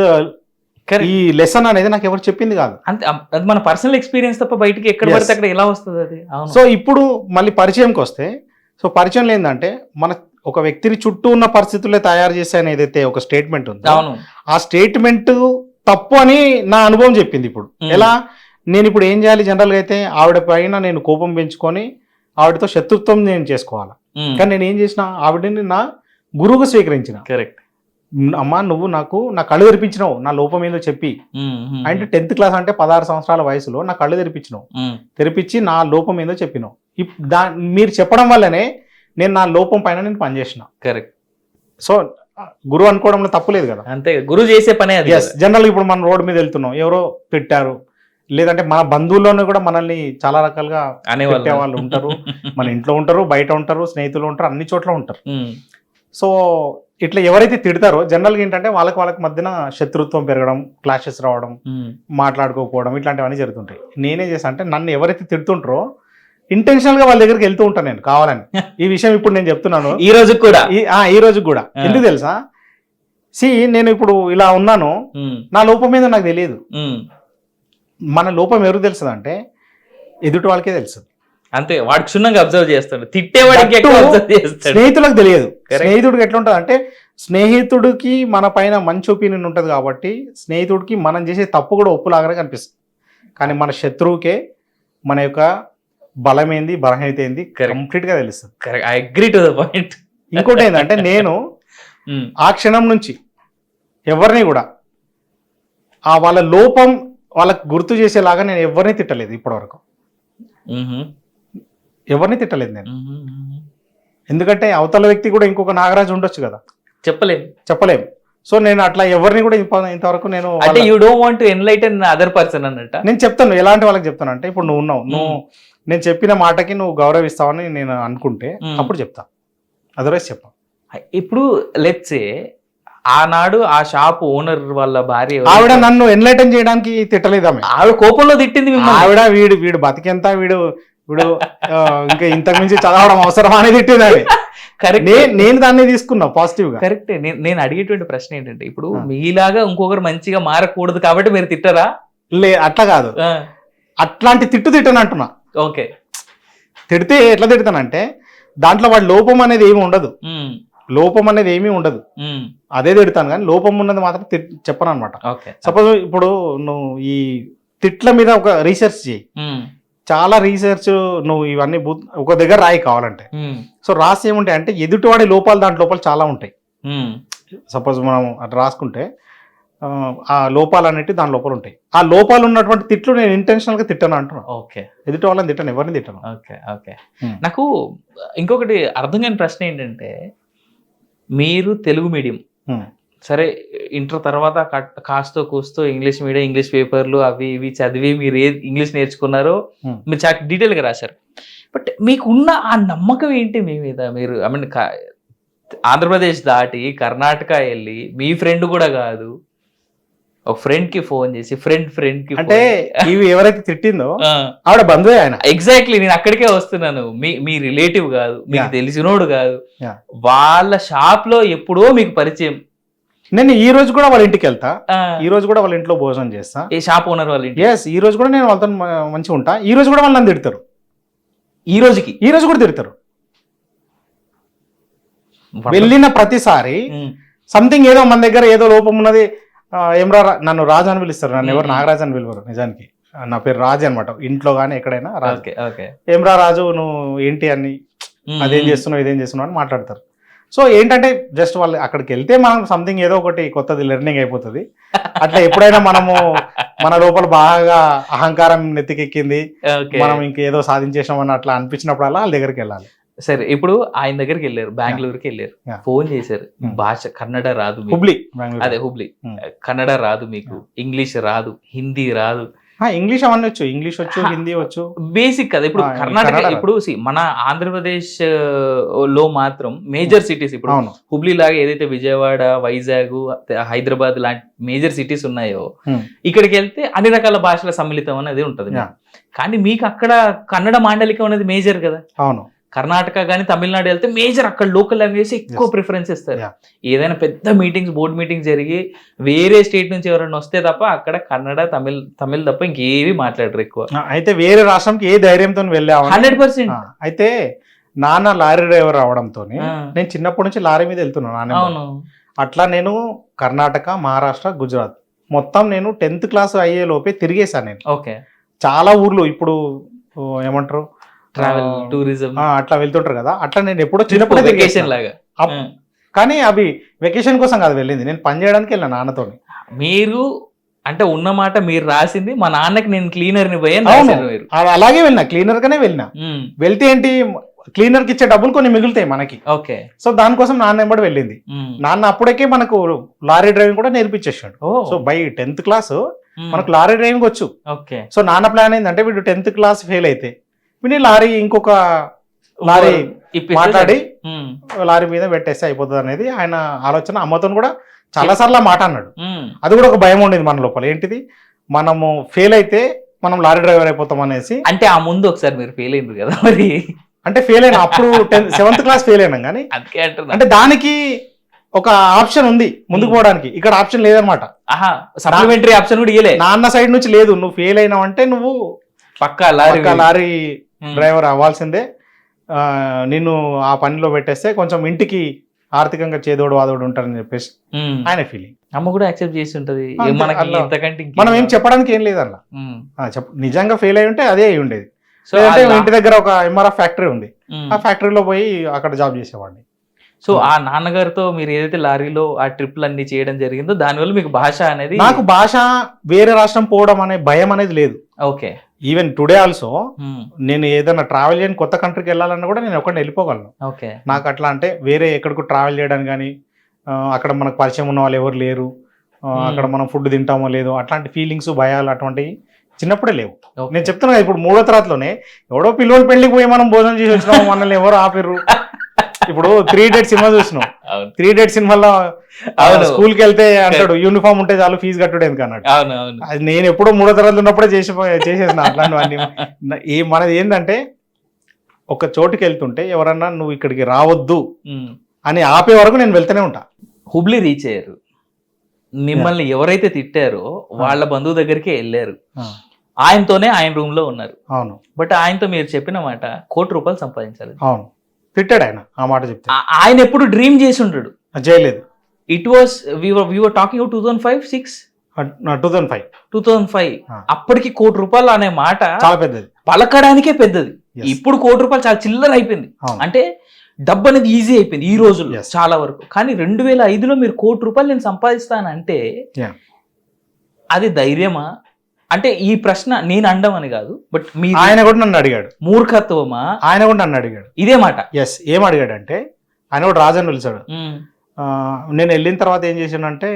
ఈ లెసన్ అనేది నాకు ఎవరు చెప్పింది కాదు. అంతే, అది మన పర్సనల్ ఎక్స్పీరియన్స్ తప్ప బయటికి ఎక్కడ పడితే అక్కడ ఎలా వస్తుంది అది. సో ఇప్పుడు మళ్ళీ పరిచయంకి వస్తే, సో పరిచయంలో ఏంటంటే, మన ఒక వ్యక్తిని చుట్టూ ఉన్న పరిస్థితుల్లో తయారు చేసే ఏదైతే ఒక స్టేట్మెంట్ ఉందో, ఆ స్టేట్మెంట్ తప్పు అని నా అనుభవం చెప్పింది. ఇప్పుడు ఎలా, నేను ఇప్పుడు ఏం చేయాలి, జనరల్గా అయితే ఆవిడ పైన నేను కోపం పెంచుకొని ఆవిడతో శత్రుత్వం నేను చేసుకోవాలి. కానీ నేను ఏం చేసిన, ఆవిడని నా గురువుగా స్వీకరించిన. కరెక్ట్. అమ్మా నువ్వు నాకు నా కళ్ళు తెరిపించినావు, నా లోపం ఏందో చెప్పి. అంటే 10th క్లాస్ అంటే 16 సంవత్సరాల వయసులో నా కళ్ళు తెరిపించినావు, తెరిపించి నా లోపం ఏందో చెప్పినావు. మీరు చెప్పడం వల్లనే నేను నా లోపం పైన నేను పనిచేసిన. కరెక్ట్. సో గురువు అనుకోవడంలో తప్పులేదు కదా. అంతే, గురువు చేసే పనే అది. జనరల్ ఇప్పుడు మనం రోడ్డు మీద వెళ్తున్నాం, ఎవరో పెట్టారు, లేదంటే మన బంధువుల్లోనే కూడా మనల్ని చాలా రకాలుగా పెట్టే వాళ్ళు ఉంటారు. మన ఇంట్లో ఉంటారు, బయట ఉంటారు, స్నేహితులు ఉంటారు, అన్ని చోట్ల ఉంటారు. సో ఇట్లా ఎవరైతే తిడతారో జనరల్గా ఏంటంటే వాళ్ళకి మధ్యన శత్రుత్వం పెరగడం, క్లాషెస్ రావడం, మాట్లాడుకోకపోవడం, ఇట్లాంటివన్నీ జరుగుతుంటాయి. నేనే చేసా అంటే, నన్ను ఎవరైతే తిడుతుంటారో ఇంటెన్షనల్ గా వాళ్ళ దగ్గరికి వెళ్తూ ఉంటాను నేను, కావాలని. ఈ విషయం ఇప్పుడు నేను చెప్తున్నాను, ఈ రోజు కూడా. ఎందుకు తెలుసా, నేను ఇప్పుడు ఇలా ఉన్నాను, నా లోపం మీద నాకు తెలియదు. మన లోపం ఎవరికి తెలుస్తుంది అంటే, ఎదుటి వాళ్ళకే తెలుస్తుంది. అంతే, వాడు క్షుణ్ణంగా అబ్జర్వ్ చేస్తాడు, తిట్టేవాడికి స్నేహితులకు తెలియదు. స్నేహితుడికి ఎట్లా ఉంటుంది అంటే, స్నేహితుడికి మన పైన మంచి ఒపీనియన్ ఉంటుంది కాబట్టి స్నేహితుడికి మనం చేసే తప్పు కూడా ఒప్పులాగానే కనిపిస్తుంది. కానీ మన శత్రువుకే మన యొక్క బలమేంది, బలహీనత ఏంది కంప్లీట్ గా తెలుస్తుంది. I agree to the point. ఇంకోటి ఏంటంటే, నేను ఆ క్షణం నుంచి ఎవరిని కూడా వాళ్ళ లోపం వాళ్ళకి గుర్తు చేసేలాగా నేను ఎవరిని తిట్టలేదు ఇప్పటివరకు. ఎవరిని తిట్టలేదు నేను. ఎందుకంటే అవతల వ్యక్తి కూడా ఇంకొక నాగరాజు ఉండొచ్చు కదా, చెప్పలేము. సో నేను అట్లా ఎవరిని కూడా ఇంతవరకు నేను, అంటే you don't want to enlighten other person అన్నట్టు నేను చెప్తాను. ఎలాంటి వాళ్ళకి చెప్తాను అంటే, ఇప్పుడు నువ్వు ఉన్నావు, నేను చెప్పిన మాటకి నువ్వు గౌరవిస్తావని నేను అనుకుంటే అప్పుడు చెప్తా, అదర్వైజ్ చెప్పా. ఇప్పుడు లెట్స్ సే ఆనాడు ఆ షాప్ ఓనర్ వాళ్ళ భార్య ఆవిడ నన్ను ఎన్లైటన్ చేయడానికి తిట్టలేదు, ఆవిడ కోపంలో తిట్టింది. ఆవిడ వీడు బతికెంత, వీడు ఇంకా ఇంతకు మించి చదవడం అవసరం అనేది తిట్టింది ఆవిడ. కరెక్ట్. నేను దాన్ని తీసుకున్నా పాజిటివ్ గా. కరెక్టే. నేను అడిగేటువంటి ప్రశ్న ఏంటంటే, ఇప్పుడు మీలాగా ఇంకొకరు మంచిగా మారకూడదు కాబట్టి మీరు తిట్టరా? అట్లా కాదు, అట్లాంటి తిట్టను అంటున్నా. ఓకే. తిడితే ఎట్లా తిడతానంటే, దాంట్లో వాడి లోపం అనేది ఏమి ఉండదు, అదే తిడతాను. కానీ లోపం ఉన్నది మాత్రం చెప్పను అనమాట. సపోజ్ ఇప్పుడు నువ్వు ఈ తిట్ల మీద ఒక రీసెర్చ్ చేయి, చాలా రీసెర్చ్ నువ్వు ఇవన్నీ ఒక దగ్గర రాయి కావాలంటే. సో రాసి ఏముంటాయి అంటే, ఎదుటివాడి లోపాలు దాంట్ లోపల చాలా ఉంటాయి. సపోజ్ మనం అట్లా రాసుకుంటే ఆ లోపాలు అనేవి దాని లోపల ఉంటాయి. ఆ లోపాలు ఉన్నటువంటి తిట్లు నేను ఇంటెన్షనల్ గా తిట్టాను అంటున్నాను. ఓకే. ఎదుటి వాళ్ళని తిట్టాను, ఎవరిని తిట్టాను. ఓకే. నాకు ఇంకొకటి అర్థం కాని ప్రశ్న ఏంటంటే, మీరు తెలుగు మీడియం, సరే ఇంటర్ తర్వాత కాస్తో కూస్తో ఇంగ్లీష్ మీడియం, ఇంగ్లీష్ పేపర్లు అవి ఇవి చదివి మీరు ఇంగ్లీష్ నేర్చుకున్నారో మీరు చాలా డీటెయిల్గా రాశారు. బట్ మీకున్న ఆ నమ్మకం ఏంటి మీ మీద? మీరు ఐ మీన్ ఆంధ్రప్రదేశ్ దాటి కర్ణాటక వెళ్ళి, మీ ఫ్రెండ్ కూడా కాదు, ఒక ఫ్రెండ్ కి ఫోన్ చేసి ఫ్రెండ్ కి అంటే ఇవి ఎవరైతే తిట్టిందో ఆవిడ బంధువే ఆయన. ఎగ్జాక్ట్లీ నేను అక్కడికే వస్తున్నాను. మీ రిలేటివ్ కాదు, మీకు Yeah. తెలిసినోడు కాదు, Yeah. వాళ్ళ షాప్ లో ఎప్పుడో మీకు పరిచయం. నేను ఈ రోజు కూడా వాళ్ళ ఇంటికి వెళ్తా, ఆ, ఈ రోజు కూడా వాళ్ళ ఇంట్లో భోజనం చేస్తా. ఏ షాప్ ఓనర్ వాళ్ళ ఇంటి ఎస్, ఈ రోజు కూడా నేను వాళ్ళతో మంచిగా ఉంటా. ఈ రోజు కూడా వాళ్ళు నన్ను తిడతారు, ఈ రోజుకి ఈ రోజు కూడా తిడతారు. వెళ్ళిన ప్రతిసారి సంథింగ్ ఏదో మన దగ్గర ఏదో లోపం ఉన్నది. నన్ను రాజు అని పిలుస్తారు, నన్ను ఎవరు నాగరాజు అని పిలవరు. నిజానికి నా పేరు రాజు అనమాట, ఇంట్లో కానీ ఎక్కడైనా రాజు. ఓకే ఓకే ఏమ్రా రాజు నువ్వు ఏంటి అని, అదేం చేస్తున్నావు ఇదేం చేస్తున్నావు అని మాట్లాడతారు. సో ఏంటంటే జస్ట్ వాళ్ళు అక్కడికి వెళ్తే మనం సంథింగ్ ఏదో ఒకటి కొత్తది లెర్నింగ్ అయిపోతుంది. అట్లా ఎప్పుడైనా మనము మన లోపల బాగా అహంకారం నెత్తికెక్కింది, మనం ఇంకేదో సాధించేసాం అని అట్లా అనిపించినప్పుడల్లా వాళ్ళ దగ్గరికి వెళ్ళాలి. సరే, ఇప్పుడు ఆయన దగ్గరికి వెళ్ళారు, బెంగళూరుకి వెళ్ళారు, Yeah. ఫోన్ చేశారు, Hmm. భాష కన్నడ రాదు మీకు. హుబ్లీ, బెంగళూరు. అదే హుబ్లీ. Hmm. కన్నడ రాదు మీకు, ఇంగ్లీష్ రాదు, హిందీ రాదు, ఇంగ్లీష్ అవన్నీ వచ్చు, ఇంగ్లీష్ వచ్చు, హిందీ వచ్చు, బేసిక్ కదా. ఇప్పుడు కర్ణాటక, కన్నడ ఇప్పుడు మన ఆంధ్రప్రదేశ్ లో మాత్రం మేజర్ సిటీస్, ఇప్పుడు అవును. హుబ్లీ లాగా ఏదైతే విజయవాడ, వైజాగ్, హైదరాబాద్ లాంటి మేజర్ సిటీస్ ఉన్నాయో, Hmm. ఇక్కడికి వెళ్తే అన్ని రకాల భాషల సమ్మిళితం అనేది ఉంటది. Yeah. కానీ మీకు అక్కడ కన్నడ మాండలికం అనేది మేజర్ కదా. అవును. కర్ణాటక కానీ తమిళనాడు వెళ్తే మేజర్ అక్కడ లోకల్ లాంగ్వేజ్ ఎక్కువ Yes. ప్రిఫరెన్స్ ఇస్తారు. Yeah. ఏదైనా పెద్ద మీటింగ్స్, బోర్డ్ మీటింగ్స్ జరిగి వేరే స్టేట్ నుంచి ఎవరైనా వస్తే తప్ప అక్కడ కన్నడ, తమిళ్ తప్ప ఇంకేవి మాట్లాడరు ఎక్కువ. అయితే వేరే రాష్ట్రంకి ఏ ధైర్యంతో వెళ్ళాము. 100%. అయితే నాన్న లారీ డ్రైవర్ అవడంతో నేను చిన్నప్పటి నుంచి లారీ మీద వెళ్తున్నాను నాన్న. అవును. అట్లా నేను కర్ణాటక, మహారాష్ట్ర, గుజరాత్ మొత్తం నేను 10th క్లాస్ అయ్యే లోపే తిరిగేశాను నేను. ఓకే. చాలా ఊర్లు ఇప్పుడు ఏమంటారు ట్రావెల్, టూరిజం, అట్లా వెళ్తుంటారు కదా, అట్లా నేను ఎప్పుడో చిన్నప్పుడు వెకేషన్ లాగా. కానీ అవి వెకేషన్ కోసం కాదు వెళ్ళింది, నేను పని చేయడానికి వెళ్ళిన నాన్నతో. మీరు అంటే ఉన్నమాట మీరు రాసింది, మా నాన్నకి నేను క్లీనర్ ని పోయాను అవును, రాశారు మీరు. అలాగే వెళ్ళిన, క్లీనర్ గానే వెళ్ళిన. వెళ్తే ఏంటి, క్లీనర్ కి ఇచ్చే డబ్బులు కొన్ని మిగులుతాయి మనకి. ఓకే. సో దానికోసం నాన్న ఎంబడి వెళ్ళింది. నాన్న అప్పటికే మనకు లారీ డ్రైవింగ్ కూడా నేర్పించేసాడు. సో బై 10th క్లాస్ మనకు లారీ డ్రైవింగ్ వచ్చు. ఓకే. సో నాన్న ప్లాన్ ఏంటంటే వీడు 10th క్లాస్ ఫెయిల్ అయితే వీని లారీ ఇంకొక లారీ మాట్లాడి లారీ మీద పెట్టేస్తే అయిపోతుంది అనేది ఆయన ఆలోచన. అమ్మతో కూడా చాలా సార్లు ఆ మాట అన్నాడు. అది కూడా ఒక భయం ఉండేది మన లోపల, ఏంటిది మనము ఫెయిల్ అయితే మనం లారీ డ్రైవర్ అయిపోతాం అనేసి. అంటే ఆ ముందు ఒకసారి మీరు ఫెయిల్ అయింది కదా మరి. అంటే ఫెయిల్ అయినా అప్పుడు 7th క్లాస్ ఫెయిల్ అయినాం కానీ, అందుకే అంటున్నా. అంటే దానికి ఒక ఆప్షన్ ఉంది ముందుకు పోవడానికి, ఇక్కడ ఆప్షన్ లేదనమాట. సప్లిమెంటరీ ఆప్షన్ కూడా ఇయ్యలే నాన్న సైడ్ నుంచి లేదు. నువ్వు ఫెయిల్ అయినావు అంటే నువ్వు పక్కా లారీ డ్రైవర్ అవ్వాల్సిందే, నిన్ను ఆ పనిలో పెట్టేస్తే కొంచెం ఇంటికి ఆర్థికంగా చేదోడు వాదోడు ఉంటారని చెప్పేసి ఆయన ఫీలింగ్. అమ్మ కూడా యాక్సెప్ట్ చేసి ఉంటది. మనం ఏం చెప్పడానికి ఏం లేదన్న, నిజంగా ఫెయిల్ అయి ఉంటే అదే అయి ఉండేది. సో ఇంటి దగ్గర ఒక MRF ఫ్యాక్టరీ ఉంది, ఆ ఫ్యాక్టరీలో పోయి అక్కడ జాబ్ చేసేవాడిని. సో ఆ నాన్నగారితో మీరు ఏదైతే లారీలో ఆ ట్రిప్లు అన్ని చేయడం జరిగిందో దానివల్ల మీకు భాష అనేది, నాకు భాష వేరే రాష్ట్రం పోవడం అనే భయం అనేది లేదు. ఓకే. ఈవెన్ టుడే ఆల్సో నేను ఏదైనా ట్రావెల్ చేయని కొత్త కంట్రీకి వెళ్ళాలన్నా కూడా నేను ఒకటి వెళ్ళిపోగలను. ఓకే. నాకు అట్లా అంటే వేరే ఎక్కడికి ట్రావెల్ చేయడానికి కానీ, అక్కడ మనకు పరిచయం ఉన్న వాళ్ళు ఎవరు లేరు, అక్కడ మనం ఫుడ్ తింటామో లేదో అట్లాంటి ఫీలింగ్స్, భయాలు అటువంటివి చిన్నప్పుడే లేవు. నేను చెప్తున్నా ఇప్పుడు 3వ తరగతిలోనే ఎవడో పిల్లోడు పెళ్లికి పోయి మనం భోజనం చేసి వచ్చినాము, మనల్ని ఎవరు ఆపిర్రు. ఇప్పుడు 3 Idiots సినిమా చూసినాం, 3 Idiots సినిమాలో స్కూల్ కి వెళ్తే అంటాడు యూనిఫామ్ ఉంటే చాలు ఫీజు కట్టుడు ఎందుకు అన్నాడు. అది నేను ఎప్పుడో 3వ తరగతిలో ఉన్నప్పుడే చేసేసిన అట్లాంటివన్నీ. మనది ఏంటంటే ఒక చోటుకి వెళ్తుంటే ఎవరన్నా నువ్వు ఇక్కడికి రావద్దు అని ఆపే వరకు నేను వెళ్తూనే ఉంటా. హుబ్లీ రీచ్ అయ్యారు, మిమ్మల్ని ఎవరైతే తిట్టారో వాళ్ళ బంధువు దగ్గరికి వెళ్ళారు, ఆయనతోనే ఆయన రూమ్ లో ఉన్నారు. అవును. బట్ ఆయనతో మీరు చెప్పిన మాట ₹1,00,00,000 సంపాదించాలి. అవును, తిట్టాడు ఆయన ఆ మాట చెప్తే. ఆయన ఎప్పుడు డ్రీమ్ చేసి ఉంటాడు, చేయలేదు. It was we were talking about 2005-6 2005. అప్పటికి ₹1,00,00,000 అనే మాట చాలా పెద్దది, పలకడానికే పెద్దది. ఇప్పుడు ₹1,00,00,000 చాలా చిల్లర అయిపోయింది. అంటే డబ్బు అనేది ఈజీ అయిపోయింది ఈ రోజుల్లో చాలా వరకు. కానీ 2005లో మీరు ₹1,00,00,000 నేను సంపాదిస్తానంటే అది ధైర్యమా? అంటే ఈ ప్రశ్న నేను అండం అని కాదు, బట్ ఆయన కూడా నన్ను అడిగాడు. మూర్ఖత్వమా? ఆయన కూడా నన్ను అడిగాడు ఇదే మాట. ఎస్, ఏం అడిగాడు అంటే ఆయన కూడా రాజని పిలిచాడు. నేను వెళ్ళిన తర్వాత ఏం చేశానంటే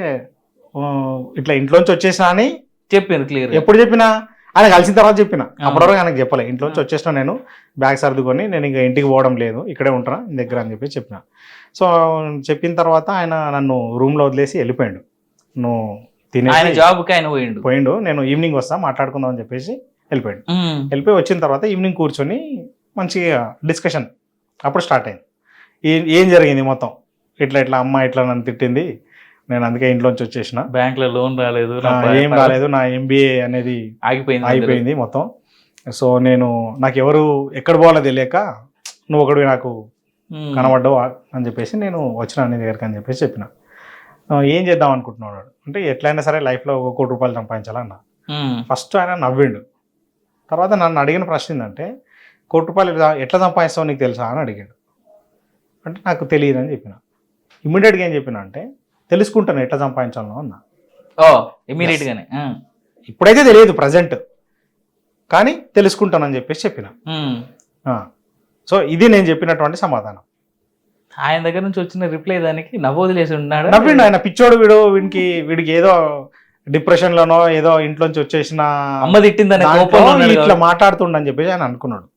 ఇట్లా ఇంట్లోంచి వచ్చేసినా అని చెప్పాను క్లియర్. ఎప్పుడు చెప్పినా ఆయన కలిసిన తర్వాత చెప్పిన, అప్పటివరకు ఆయనకు చెప్పలే. ఇంట్లోంచి వచ్చేసిన నేను బ్యాగ్ సర్దుకొని నేను ఇంకా ఇంటికి పోవడం లేదు, ఇక్కడే ఉంటాను నీ దగ్గర అని చెప్పి చెప్పిన. సో చెప్పిన తర్వాత ఆయన నన్ను రూమ్లో వదిలేసి వెళ్ళిపోయాడు. నువ్వు ఆయన తినేసి జాబ్ కి ఆయన పోయిండు. పోయిండు. నేను ఈవినింగ్ వస్తా మాట్లాడుకుందాం అని చెప్పేసి వెళ్ళిపోయాడు. వెళ్ళిపోయి వచ్చిన తర్వాత ఈవినింగ్ కూర్చొని మంచిగా డిస్కషన్ అప్పుడు స్టార్ట్ అయింది. ఏం జరిగింది మొత్తం, ఇట్లా అమ్మ ఇట్లా నన్ను తిట్టింది, నేను అందుకే ఇంట్లోంచి వచ్చేసిన, బ్యాంక్ లో లోన్ రాలేదు, ఏం రాలేదు, నా ఎంబీఏ అనేది అయిపోయింది మొత్తం. సో నాకు ఎవరు ఎక్కడ పోవాలో తెలియక నువ్వు ఒకడు నాకు కనబడ్డావు అని చెప్పేసి నేను వచ్చిన నీ దగ్గరికి అని చెప్పేసి చెప్పిన. ఏం చేద్దాం అనుకుంటున్నాడు అంటే, ఎట్లయినా సరే లైఫ్లో ఒక ₹1 కోటి సంపాదించాలన్నా. ఫస్ట్ ఆయన నవ్విండు. తర్వాత నన్ను అడిగిన ప్రశ్న ఏంటంటే, ₹1 కోటి ఎట్లా సంపాదిస్తావు నీకు తెలుసా అని అడిగాడు. అంటే నాకు తెలియదు అని చెప్పిన. ఇమ్మీడియట్గా ఏం చెప్పిన అంటే, తెలుసుకుంటాను ఎట్లా సంపాదించాలనో అన్నా. ఇమీడియట్ గానే ఇప్పుడైతే తెలియదు ప్రజెంట్, కానీ తెలుసుకుంటానని చెప్పేసి చెప్పిన. సో ఇది నేను చెప్పినటువంటి సమాధానం. ఆయన దగ్గర నుంచి వచ్చిన రిప్లై దానికి నవ్వొదిలేసి ఉన్నాడు. నవ్విండు. ఆయన పిచ్చోడు, వీడికి ఏదో డిప్రెషన్ లోనో ఏదో ఇంట్లోంచి వచ్చేసిన అమ్మ తిట్టిందని ఇట్లా మాట్లాడుతుండని చెప్పేసి ఆయన అనుకున్నాడు.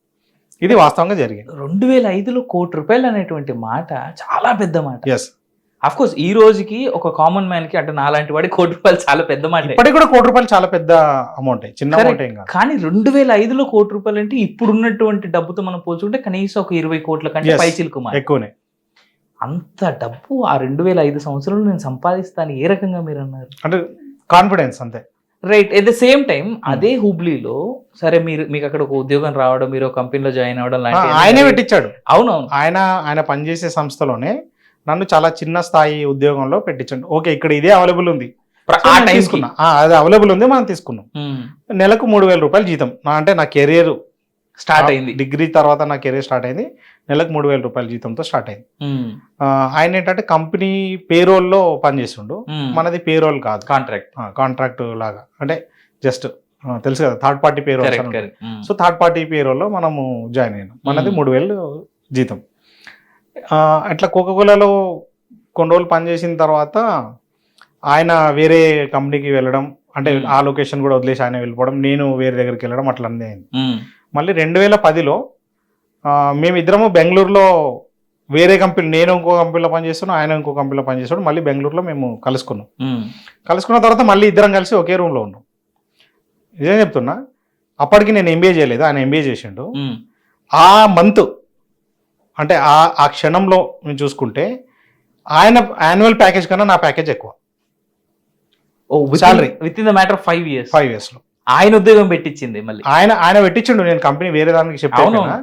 ఇది వాస్తవంగా జరిగింది. 2005లో ₹1 కోటి అనేటువంటి మాట చాలా పెద్ద మాట. ఎస్, అఫ్ కోర్స్ ఈ రోజుకి ఒక కామన్ మ్యాన్ కి అంటే నాలాంటి వాడికి ₹1 కోటి చాలా పెద్ద మాట. ఇప్పటికి కూడా ₹1 కోటి చాలా పెద్ద అమౌంట్, చిన్న అమౌంట్ ఏం కాదు. కానీ 2005లో ₹1 అంటే ఇప్పుడు ఉన్నటువంటి డబ్బుతో మనం పోల్చుకుంటే కనీసం ఒక 20 కోట్ల కంటే పైచిలుకు ఎక్కువనే. అంత డబ్బు ఆ 2005 సంవత్సరంలో నేను సంపాదిస్తాను ఏ రకంగా మీరు అన్నారు? అంటే కాన్ఫిడెన్స్ అంతే. Right. At the same time అదే హుబ్లీలో సరే మీకు అక్కడ ఒక ఉద్యోగం రావడం, మీరు ఒక కంపెనీలో జాయిన్ అవ్వడం ఆయనే పెట్టించాడు. అవునవును. ఆయన పనిచేసే సంస్థలోనే నన్ను చాలా చిన్న స్థాయి ఉద్యోగంలో పెట్టించండి. ఓకే, ఇక్కడ ఇదే అవైలబుల్ ఉంది, తీసుకున్నా, అది అవైలబుల్ ఉంది, మనం తీసుకున్నాం. నెలకు ₹3,000 జీతం. అంటే నా కెరీర్ స్టార్ట్ అయింది. డిగ్రీ తర్వాత నా కెరీర్ స్టార్ట్ అయింది. నెలకు ₹3,000 జీతంతో స్టార్ట్ అయింది. ఆయన ఏంటంటే కంపెనీ పేరోల్లో పనిచేస్తుండు, మనది పేరోల్ కాదు, కాంట్రాక్ట్ లాగా. అంటే జస్ట్ తెలుసు కదా, third party payroll. So third party పేరోల్లో మనము జాయిన్ అయినాం. మనది 3,000 జీతం. అట్లా కోకోకోలాలో కొన్ని రోజులు పనిచేసిన తర్వాత ఆయన వేరే కంపెనీకి వెళ్ళడం, అంటే ఆ లొకేషన్ కూడా వదిలేసి ఆయన వెళ్ళిపోవడం, నేను వేరే దగ్గరికి వెళ్ళడం, అట్లా అన్నీ అయింది. మళ్ళీ 2010లో మేమిద్దరము బెంగళూరులో వేరే కంపెనీ, నేను ఇంకో కంపెనీలో పనిచేస్తున్నాను, ఆయన ఇంకో కంపెనీలో పనిచేస్తాడు. మళ్ళీ బెంగళూరులో మేము కలుసుకున్న తర్వాత మళ్ళీ ఇద్దరం కలిసి ఒకే రూమ్లో ఉన్నాం. ఇదేం చెప్తున్నా, అప్పటికి నేను ఎంబీఏ చేయలేదు, ఆయన ఎంబీఏ చేసిండు. ఆ మంత్ అంటే ఆ క్షణంలో మేము చూసుకుంటే ఆయన యాన్యువల్ ప్యాకేజ్ కన్నా నా ప్యాకేజ్ ఎక్కువ. Salary with in the matter of 5 years లో ఆయన ఉద్యోగం పెట్టించింది. మళ్ళీ ఆయన పెట్టించిండు. నేను కంపెనీ వేరే దానికి షిఫ్ట్ అయినా,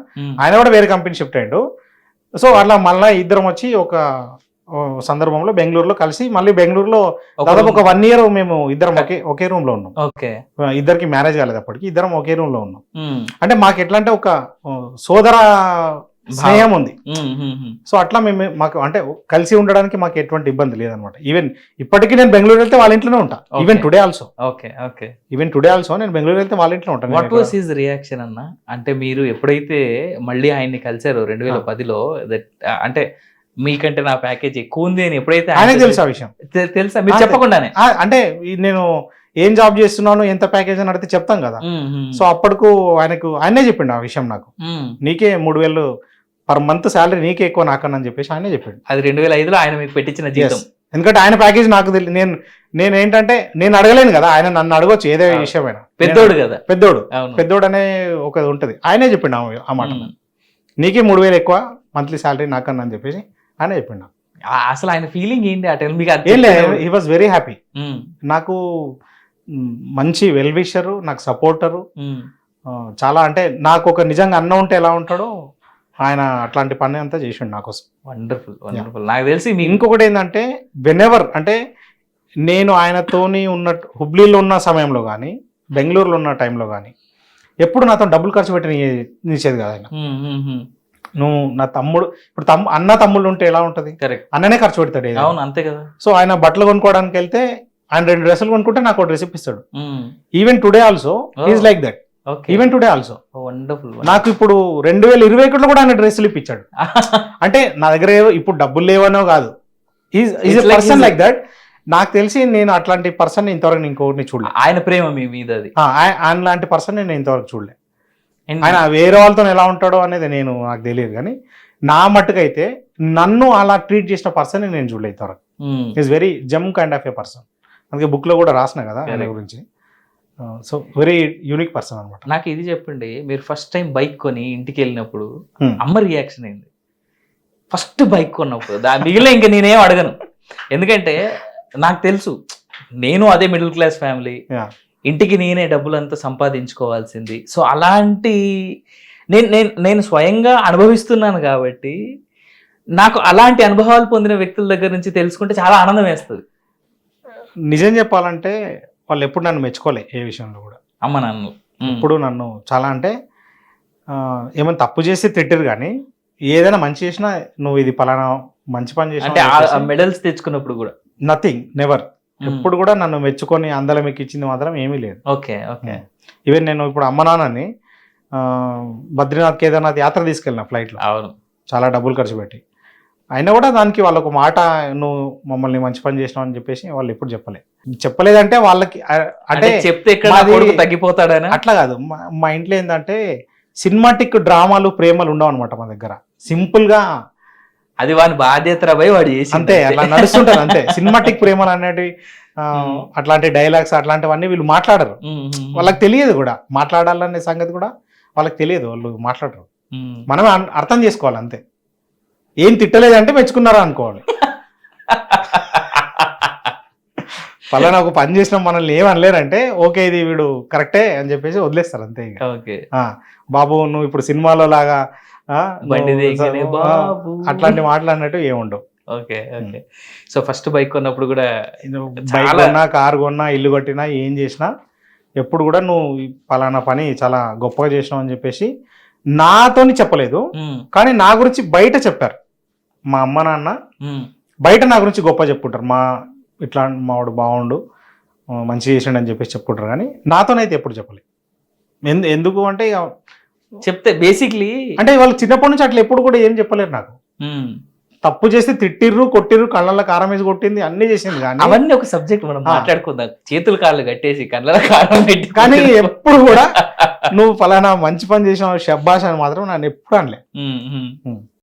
ఆయన కూడా వేరే కంపెనీ షిఫ్ట్ అయ్యాడు. సో అట్లా మళ్ళీ ఇద్దరం వచ్చి ఒక సందర్భంలో బెంగళూరులో కలిసి, మళ్ళీ బెంగళూరులో దాదాపు ఒక 1 year మేము ఇద్దరం ఒకే రూమ్ లో ఉన్నాం. ఇద్దరికి మ్యారేజ్ కాలేదు అప్పటికి, ఇద్దరం ఒకే రూమ్ లో ఉన్నాం. అంటే మాకు ఎట్లా అంటే ఒక సోదర స్నేహం ఉంది. సో అట్లా మాకు అంటే కలిసి ఉండడానికి మాకు ఎటువంటి ఇబ్బంది లేదనమాట. ఈవెన్ ఇప్పటికీ నేను బెంగళూరు వెళ్తే వాళ్ళ ఇంట్లోనే ఉంటా. ఈవెన్ టుడే ఆల్సో నేను బెంగళూరు వెళ్తే వాళ్ళ ఇంట్లో ఉంటాను. వాట్ వాస్ హిస్ రియాక్షన్ అన్న? అంటే మీరు ఎప్పుడైతే మళ్ళీ ఆయన్ని కలిసారో 2010లో, అంటే మీకంటే నా ప్యాకేజ్ ఎక్కువ ఉంది అని ఎప్పుడైతే ఆయనకు తెలుసు ఆ విషయం, తెలుసా మీరు చెప్పకుండానే? అంటే నేను ఏం జాబ్ చేస్తున్నాను, ఎంత ప్యాకేజ్ అని అడిగితే చెప్తాం కదా. సో అప్పటికు ఆయనే చెప్పిండు ఆ విషయం నాకు, నీకే 3,000 పర్ మంత్ శాలరీ నీకే ఎక్కువ నాకన్నా అని చెప్పేసి ఆయనే చెప్పాడు. అది 2005లో ఆయన మీకు పెట్టించిన జీతం. ఎందుకంటే ఆయన ప్యాకేజ్ నాకు తెలియదు. నేను ఏంటంటే నేను అడగలేను కదా, ఆయన నన్ను అడగొచ్చు ఏదే విషయమైనా. పెద్దోడు కదా, పెద్దోడు అనే ఒక ఉంటుంది. ఆయనే చెప్పిండు ఆ మాట, నీకే 3,000 ఎక్కువ మంత్లీ శాలరీ నాకన్నా అని చెప్పేసి ఆయన చెప్పిండు. అసలు ఆయన ఫీలింగ్ ఏంటి ఆ టైం మీకు? ఏం లేదు, హీ వాజ్ వెరీ హ్యాపీ. నాకు మంచి వెల్ విషరు, నాకు సపోర్టరు, చాలా. అంటే నాకు ఒక నిజంగా అన్న ఉంటే ఎలా ఉంటాడో ఆయన అట్లాంటి పని అంతా చేసిండు నా కోసం. వండర్ఫుల్. నాకు తెలిసి ఇంకొకటి ఏంటంటే, వెనెవర్ అంటే నేను ఆయనతోని హుబ్లీలో ఉన్న సమయంలో కానీ, బెంగళూరులో ఉన్న టైంలో కానీ ఎప్పుడు నాతో డబ్బులు ఖర్చు పెట్టనిచ్చేది కదా ఆయన. నువ్వు నా తమ్ముడు, ఇప్పుడు అన్న తమ్ముళ్ళు ఉంటే ఎలా ఉంటది, అన్ననే ఖర్చు పెడతాడు. అవును, అంతే కదా. సో ఆయన బట్టలు కొనుక్కోవడానికి వెళ్తే ఆయన 2 డ్రెస్సులు కొనుక్కుంటే నాకు ఒక డ్రెస్ ఇప్పిస్తాడు. Even today also is like that. Even today also నాకు ఇప్పుడు 2021లో కూడా ఆయన డ్రెస్సులు ఇప్పించాడు. అంటే నా దగ్గర ఇప్పుడు డబ్బులు లేవనో కాదు, is a person like that. నాకు తెలిసి నేను అట్లాంటి పర్సన్ ఇంతవరకు ఇంకొకరిని చూడలే. ఆయన ప్రేమ మీ మీద అది, ఆయన లాంటి పర్సన్ నేను ఇంతవరకు చూడలే. ఆయన వేరే వాళ్ళతో ఎలా ఉంటాడో అనేది నాకు తెలియదు, కానీ నా మట్టుకైతే నన్ను అలా ట్రీట్ చేసిన పర్సన్ నేను చూడలేదు ఇంతవరకు. Is very Jammu kind of A person. అందుకే బుక్లో కూడా రాసిన కదా ఆయన Correct. గురించి. సో వెరీ యూనిక్ పర్సన్ అనమాట. నాకు ఇది చెప్పండి, మీరు ఫస్ట్ టైం బైక్ కొని ఇంటికి వెళ్ళినప్పుడు Hmm. అమ్మ రియాక్షన్ ఏంది? ఫస్ట్ బైక్ కొన్నప్పుడు మిగిలిన ఇంకా నేనేం అడగను, ఎందుకంటే నాకు తెలుసు నేను అదే మిడిల్ క్లాస్ ఫ్యామిలీ, Yeah. ఇంటికి నేనే డబ్బులు అంతా సంపాదించుకోవాల్సింది. సో అలాంటి నేను స్వయంగా అనుభవిస్తున్నాను కాబట్టి నాకు అలాంటి అనుభవాలు పొందిన వ్యక్తుల దగ్గర నుంచి తెలుసుకుంటే చాలా ఆనందం వేస్తుంది. నిజం చెప్పాలంటే వాళ్ళు ఎప్పుడు నన్ను మెచ్చుకోలే ఏ విషయంలో కూడా. అమ్మ నాన్న ఇప్పుడు నన్ను చాలా అంటే ఏమైనా తప్పు చేసి తిట్టారు, కానీ ఏదైనా మంచి చేసినా నువ్వు ఇది పలానా మంచి పని అంటే చేసినా మెడల్స్ తెచ్చుకున్నప్పుడు కూడా నథింగ్ నెవర్. ఎప్పుడు కూడా నన్ను మెచ్చుకొని అందలం ఎక్కించింది మాత్రం ఏమీ లేదు. Okay okay. ఈవెన్ నేను ఇప్పుడు అమ్మ నాన్నని బద్రీనాథ్ కేదార్నాథ్ యాత్ర తీసుకెళ్ళిన ఫ్లైట్లో, అవును. చాలా డబ్బులు ఖర్చు పెట్టి. అయినా కూడా దానికి వాళ్ళకు మాట, నువ్వు మమ్మల్ని మంచి పని చేసినావు అని చెప్పేసి వాళ్ళు ఎప్పుడు చెప్పలేదంటే వాళ్ళకి అంటే చెప్తే ఇక్కడ నా కొడుకు తగ్గిపోతాడని అట్లా కాదు. మా ఇంట్లో ఏంటంటే సినిమాటిక్ డ్రామాలు ప్రేమలు ఉండవు అనమాట మా దగ్గర. సింపుల్ గా అది వాని బాధ్యత రాబోయి వాడు చేసి అంతే అట్లా నడుస్తుంటారు అంతే. సినిమాటిక్ ప్రేమలు అనేటివి అట్లాంటి డైలాగ్స్ అట్లాంటివన్నీ వీళ్ళు మాట్లాడరు. వాళ్ళకి తెలియదు కూడా మాట్లాడాలనే సంగతి కూడా వాళ్ళకి తెలియదు, వాళ్ళు మాట్లాడరు. మనమే అర్థం చేసుకోవాలి అంతే. ఏం తిట్టలేదంటే మెచ్చుకున్నారా అనుకోవాలి. పలానా ఒక పని చేసినాం మనల్ని ఏమనలేరంటే ఓకే ఇది వీడు కరెక్టే అని చెప్పేసి వదిలేస్తారు అంతే. ఇక ఓకే బాబు నువ్వు ఇప్పుడు సినిమాలో లాగా బండి దిగనే బాబు అట్లాంటి మాట్లాడినట్టు ఏముండవు. Okay okay. So first bike కొన్నప్పుడు కూడా బైక్ కొన్నా, కారు కొన్నా, ఇల్లు కట్టినా, ఏం చేసినా ఎప్పుడు కూడా నువ్వు ఈ పలానా పని చాలా గొప్పగా చేసినావు అని చెప్పేసి నాతోని చెప్పలేదు, కానీ నా గురించి బయట చెప్పారు. మా అమ్మ నాన్న బయట నా గురించి గొప్ప చెప్పుకుంటారు. ఇట్లా మావాడు బాగుండు, మంచి చేసిండు అని చెప్పేసి చెప్పుకుంటారు, కానీ నాతోనైతే ఎప్పుడు చెప్పలేదు. ఎందుకు అంటే ఇక చెప్తే బేసిక్లీ అంటే వాళ్ళు చిన్నప్పటి నుంచి అట్లా ఎప్పుడు కూడా ఏం చెప్పలేరు నాకు. తప్పు చేస్తే తిట్టిర్రు, కొట్టిర్రు, కళ్ళల్లో కారం వేసి కొట్టింది, అన్ని చేసింది, కానీ అవన్నీ ఒక సబ్జెక్ట్ మనం మాట్లాడుకుందాం. చేతులు కాళ్ళు కట్టేసి కళ్ళ కారం పెట్టి, కానీ ఎప్పుడు కూడా నువ్వు ఫలానా మంచి పని చేసావు షబ్బాష్ అని మాత్రం నన్ను ఎప్పుడు అనలే.